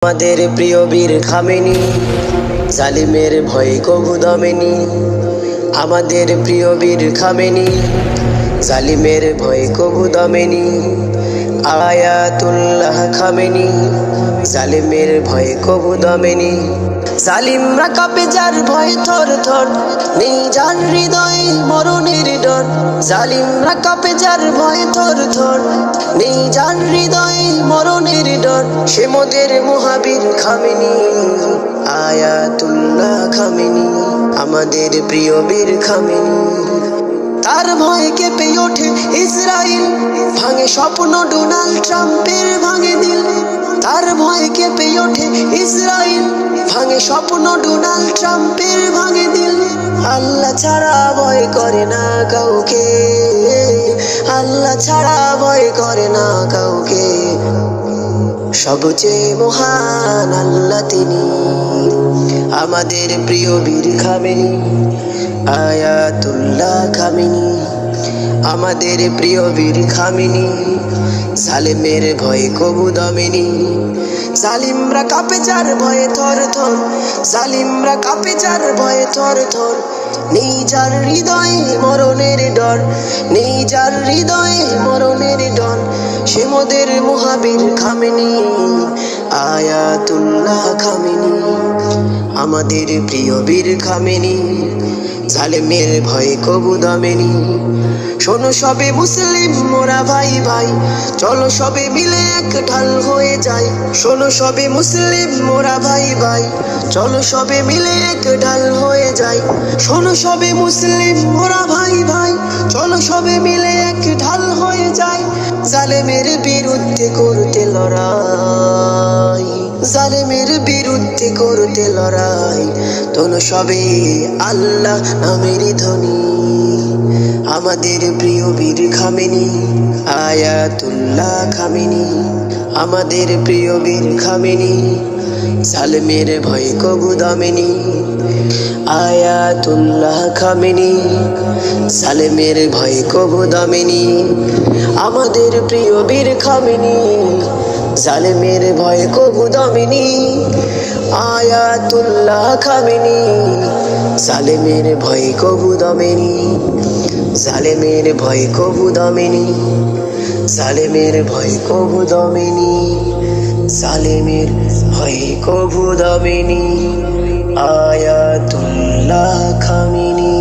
আমাদের প্রিয় বীর খামেনি, জালিমের ভয় কবু দমেনি। আমাদের প্রিয় বীর খামেনি, জালিমের ভয় কবু দমেনি। আয়াতুল্লাহ খামেনি, জালিমের ভয় কবু দমেনি। জালিমরা কাঁপে যার ভয় থর থর, নেই যার হৃদয়ে মরণের ডর। জালিমরা কাঁপে যার ভয় থর থর, নেই যার হৃদয়ে মরণের ডর। সে মোদের মহাবীর খামেনি, আয়াতুল্লাহ খামেনি, আমাদের প্রিয় বীর খামেনি। তার ভয়ে কেঁপে ওঠে ইসরাইল, ভাঙে স্বপ্ন ডোনাল্ড ট্রাম্পের, ভাঙে দিল। তার ভয়ে কেঁপে ওঠে ইসরাইল, ভাঙে স্বপ্ন ডোনাল্ড ট্রাম্পের, ভাঙে দিল। আল্লাহ ছাড়া ভয় করে না কাউকে, আল্লাহ ছাড়া ভয় করে না কাউকে। সবচেয়ে মহান আল্লাহ তিনি, আমাদের প্রিয় বীর খামেনি, আয়াতুল্লাহ খামেনি, আমাদের প্রিয় বীর খামেনি। জালিমের ভয় কবু দমেনি, জালিমরা কাঁপে যার ভয়ে থর থর, জালিমরা কাঁপে যার ভয়ে থর থর। নেই যার হৃদয়ে মরণের ডর, নেই যার হৃদয়ে মরণের ডর। সে মোদের মহাবীর খামেনি, আয়াতুল্লাহ খামেনি, আমাদের প্রিয় বীর খামেনি। জালিমের ভয় কবু দমেনি। শোনো সবে মুসলিম মোরা ভাই ভাই, চলো সবে মিলে এক ঢাল হয়ে যাই। শোনো সবে মুসলিম মোরা ভাই ভাই, চলো সবে মিলে এক ঢাল হয়ে যাই। শোনো সবে মুসলিম মোরা ভাই ভাই, চলো সবে মিলে এক ঢাল হয়ে যাই। জালেমের বিরুদ্ধে করতে লড়াই, জালেমের বিরুদ্ধে করতে লড়াই। তোলো সবে আল্লাহ নামের ধ্বনি, আমাদের প্রিয় বীর খামেনি, আয়াতুল্লাহ খামেনি, আমাদের প্রিয় বীর খামেনি। জালেমের ভয় কবু দমেনি, আয়াতুল্লাহ খামেনি, জালেমের ভয় কবু দমেনি। আমাদের প্রিয় বীর খামেনি, জালেমের ভয় কবু দমেনি, আয়াতুল্লাহ খামেনি, জালেমের ভয় কবু দমেনি। জালেমের ভয় কবু দমেনি, জালেমের ভয় কবু দমেনি, জালেমের ভয় কবু দমেনি, আয়াতুল্লাহ খামেনি।